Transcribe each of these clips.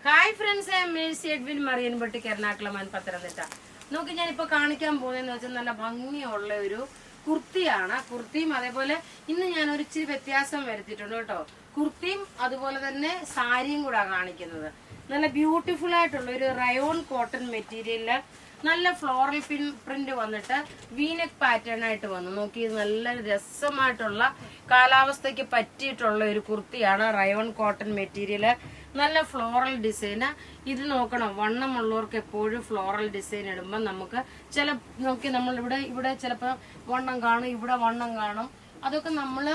Hi friends, Mercy Edwin മറിയൻ ബട്ടി എറണാകുളം പത്തനംതിട്ട. നോക്കി ഞാനിപ്പോൾ കാണിക്കാൻ പോകുന്നതെന്ന് വെച്ചാൽ നല്ല ഭംഗിയുള്ള ഒരു കുർത്തിയാണ്. കുർത്തിയും അതേപോലെ ഇന്ന് ഞാൻ ഒരു ഇച്ചിരി വ്യത്യാസം വരുത്തിയിട്ടുണ്ട് കേട്ടോ. കുർത്തിയും അതുപോലെ തന്നെ സാരിയും കൂടെ കാണിക്കുന്നത്. നല്ല ബ്യൂട്ടിഫുൾ ആയിട്ടുള്ള ഒരു റയോൺ കോട്ടൺ മെറ്റീരിയലില് നല്ല ഫ്ലോറൽ പ്രിന്റ് വന്നിട്ട് വീനെക്ക് പാറ്റേൺ ആയിട്ട് വന്നു. നോക്കി, നല്ല രസമായിട്ടുള്ള കാലാവസ്ഥയ്ക്ക് പറ്റിയിട്ടുള്ള ഒരു കുർത്തിയാണ്. റയോൺ കോട്ടൺ മെറ്റീരിയല്, നല്ല ഫ്ലോറൽ ഡിസൈന്. ഇത് നോക്കണം, വണ്ണമുള്ളവർക്ക് എപ്പോഴും ഫ്ലോറൽ ഡിസൈൻ ഇടുമ്പോൾ നമുക്ക് നോക്കി നമ്മൾ ഇവിടെ ചിലപ്പോൾ വണ്ണം കാണും, ഇവിടെ വണ്ണം കാണും. അതൊക്കെ നമ്മൾ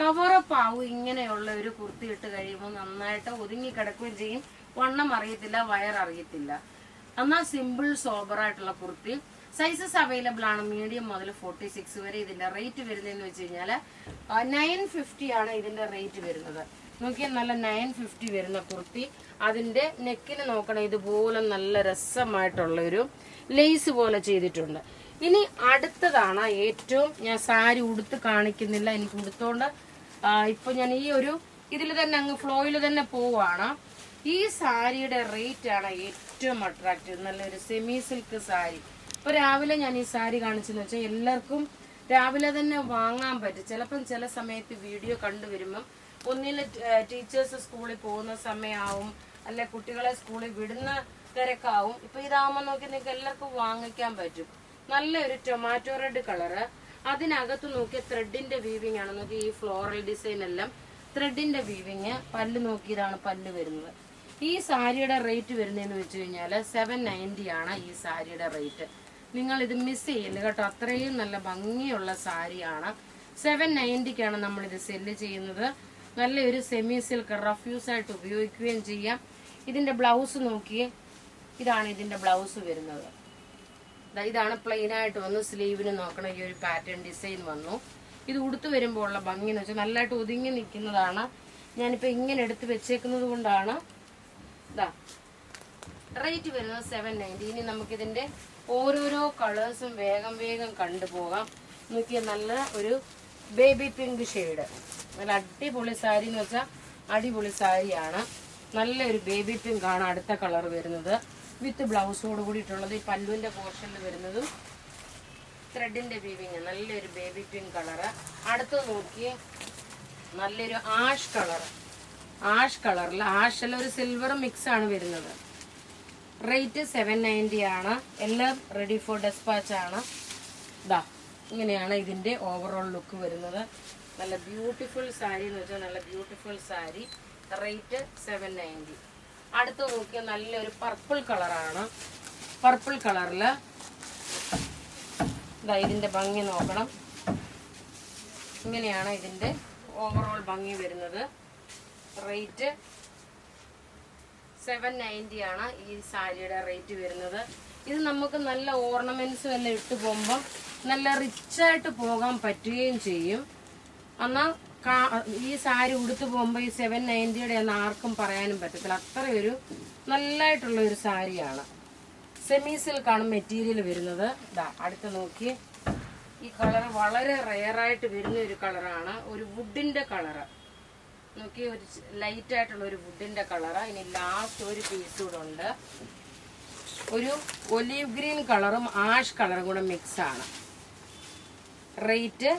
കവറപ്പ് ആവും. ഇങ്ങനെയുള്ള ഒരു കുർത്തി ഇട്ട് കഴിയുമ്പോൾ നന്നായിട്ട് ഒതുങ്ങി കിടക്കുകയും ചെയ്യും. വണ്ണം അറിയത്തില്ല, വയററിയത്തില്ല. എന്നാൽ സിമ്പിൾ സോബർ ആയിട്ടുള്ള കുർത്തി. സൈസസ് അവൈലബിൾ ആണ്, മീഡിയം മുതൽ 46 വരെ. ഇതിന്റെ റേറ്റ് വരുന്നതെന്ന് വെച്ച് കഴിഞ്ഞാൽ 950 ആണ് ഇതിന്റെ റേറ്റ് വരുന്നത്. നോക്കിയാൽ നല്ല 950 വരുന്ന കുർത്തി. അതിന്റെ നെക്കിന് നോക്കണം, ഇതുപോലെ നല്ല രസമായിട്ടുള്ള ഒരു ലേസ് പോലെ ചെയ്തിട്ടുണ്ട്. ഇനി അടുത്തതാണ് ഏറ്റവും, ഞാൻ സാരി ഉടുത്ത് കാണിക്കുന്നില്ല, എനിക്ക് ഉടുത്തോണ്ട് ഇപ്പൊ ഞാൻ ഈ ഒരു ഇതിൽ തന്നെ അങ്ങ് ഫ്ലോയിൽ തന്നെ പോവാണ്. ഈ സാരിയുടെ റേറ്റ് ആണ് ഏറ്റവും അട്രാക്റ്റീവ്. നല്ലൊരു സെമി സിൽക്ക് സാരി. ഇപ്പൊ രാവിലെ ഞാൻ ഈ സാരി കാണിച്ചെന്ന് വെച്ചാൽ എല്ലാവർക്കും രാവിലെ തന്നെ വാങ്ങാൻ പറ്റും. ചിലപ്പം ചില സമയത്ത് വീഡിയോ കണ്ടുവരുമ്പം ഒന്നില് ടീച്ചേഴ്സ് സ്കൂളിൽ പോകുന്ന സമയമാവും, അല്ലെ കുട്ടികളെ സ്കൂളിൽ വിടുന്ന തിരക്കാവും. ഇപ്പൊ ഇതാവുമ്പോൾ നോക്കി നിങ്ങൾക്ക് എല്ലാവർക്കും വാങ്ങിക്കാൻ പറ്റും. നല്ലൊരു ടൊമാറ്റോ റെഡ് കളറ്. അതിനകത്ത് നോക്കി ത്രെഡിന്റെ വീവിങ് ആണ്. നോക്കി, ഈ ഫ്ലോറൽ ഡിസൈൻ എല്ലാം ത്രെഡിന്റെ വീവിങ്. പല്ല് നോക്കി, ഇതാണ് പല്ല് വരുന്നത്. ഈ സാരിയുടെ റേറ്റ് വരുന്നതെന്ന് വെച്ച് കഴിഞ്ഞാൽ 790 ആണ് ഈ സാരിയുടെ റേറ്റ്. നിങ്ങൾ ഇത് മിസ് ചെയ്യില്ല കേട്ടോ, അത്രയും നല്ല ഭംഗിയുള്ള സാരിയാണ്. 790ക്കാണ് നമ്മളിത് സെല്ല് ചെയ്യുന്നത്. നല്ലൊരു സെമി സിൽക്ക് റഫ്യൂസ് ആയിട്ട് ഉപയോഗിക്കുകയും ചെയ്യാം. ഇതിന്റെ ബ്ലൗസ് നോക്കിയേ, ഇതാണ് ഇതിന്റെ ബ്ലൗസ് വരുന്നത്. ഇതാണ് പ്ലെയിൻ ആയിട്ട് വന്നു. സ്ലീവിന് നോക്കണം, ഈ ഒരു പാറ്റേൺ ഡിസൈൻ വന്നു. ഇത് ഉടുത്തു വരുമ്പോൾ ഉള്ള ഭംഗി എന്ന് വെച്ചാൽ നല്ലതായിട്ട് ഒതുങ്ങി നിൽക്കുന്നതാണ്. ഞാനിപ്പോൾ ഇങ്ങനെ എടുത്ത് വെച്ചേക്കുന്നത് കൊണ്ടാണ്. റേറ്റ് വരുന്നത് 790. ഇനി നമുക്കിതിന്റെ ഓരോരോ കളേഴ്സും വേഗം കണ്ടുപോകാം. നോക്കിയാൽ നല്ല ഒരു ബേബി പിങ്ക് ഷെയ്ഡ്, നല്ല അടിപൊളി സാരി എന്ന് വെച്ചാൽ അടിപൊളി സാരിയാണ്. നല്ലൊരു ബേബി പിങ്ക് ആണ് അടുത്ത കളർ വരുന്നത്, വിത്ത് ബ്ലൗസോട് കൂടിയിട്ടുള്ളത്. ഈ പല്ലുവിന്റെ പോർഷനിൽ വരുന്നതും ത്രെഡിന്റെ വീവിങ്. നല്ലൊരു ബേബി പിങ്ക് കളറ്. അടുത്ത് നോക്കിയേ, നല്ലൊരു ആഷ് കളർ. ആഷ് കളറിൽ ആഷല്ല ഒരു സിൽവർ മിക്സ് ആണ് വരുന്നത്. റേറ്റ് 790 ആണ്. എല്ലാം റെഡി ഫോർ ഡെസ്പാച്ച് ആണ്. ഇങ്ങനെയാണ് ഇതിന്റെ ഓവറോൾ ലുക്ക് വരുന്നത്. നല്ല ബ്യൂട്ടിഫുൾ സാരി എന്ന് വെച്ചാൽ നല്ല ബ്യൂട്ടിഫുൾ സാരി. റേറ്റ് 790. അടുത്ത് നോക്കിയാൽ നല്ലൊരു പർപ്പിൾ കളറാണ്. പർപ്പിൾ കളറില് ഇതിന്റെ ഭംഗി നോക്കണം. ഇങ്ങനെയാണ് ഇതിന്റെ ഓവറോൾ ഭംഗി വരുന്നത്. റേറ്റ് 790 ആണ് ഈ സാരിയുടെ റേറ്റ് വരുന്നത്. ഇത് നമുക്ക് നല്ല ഓർണമെന്റ്സും എല്ലാം ഇട്ട് പോകുമ്പോൾ നല്ല റിച്ചായിട്ട് പോകാൻ പറ്റുകയും ചെയ്യും. എന്നാൽ ഈ സാരി ഉടുത്ത് പോകുമ്പോൾ ഈ 790യുടെ ഒന്നും ആർക്കും പറയാനും പറ്റത്തില്ല. അത്രയൊരു നല്ലതായിട്ടുള്ള ഒരു സാരിയാണ്. സെമി സിൽക്കാണ് മെറ്റീരിയൽ വരുന്നത്. അടുത്ത് നോക്കി, ഈ കളർ വളരെ റെയറായിട്ട് വരുന്ന ഒരു കളറാണ്. ഒരു വുഡിന്റെ കളറ് നോക്കി, ഒരു ലൈറ്റ് ആയിട്ടുള്ള ഒരു വുഡിന്റെ കളറ്. ഇനി ലാസ്റ്റ് ഒരു പീസ് കൂടെ ഉണ്ട്, ഒരു ഒലീവ് ഗ്രീൻ കളറും ആഷ് കളറും കൂടെ മിക്സ് ആണ്. റേറ്റ്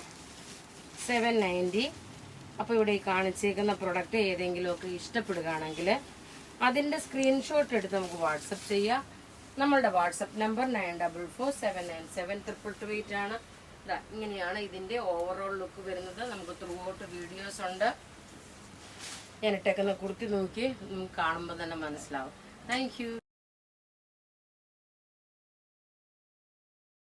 790. അപ്പോൾ ഇവിടെ ഈ കാണിച്ചേക്കുന്ന പ്രൊഡക്റ്റ് ഏതെങ്കിലുമൊക്കെ ഇഷ്ടപ്പെടുകയാണെങ്കിൽ അതിന്റെ സ്ക്രീൻഷോട്ട് എടുത്ത് നമുക്ക് വാട്സപ്പ് ചെയ്യാം. നമ്മളുടെ വാട്സപ്പ് നമ്പർ 9447972228 ആണ്. ഇങ്ങനെയാണ് ഇതിന്റെ ഓവറോൾ ലുക്ക് വരുന്നത്. നമുക്ക് ത്രൂ ഔട്ട് വീഡിയോസ് ഉണ്ട്. ഞാൻ ഇട്ടേക്കുന്ന കുർത്തി നോക്കി നമുക്ക് കാണുമ്പോൾ തന്നെ മനസ്സിലാവും. Thank you.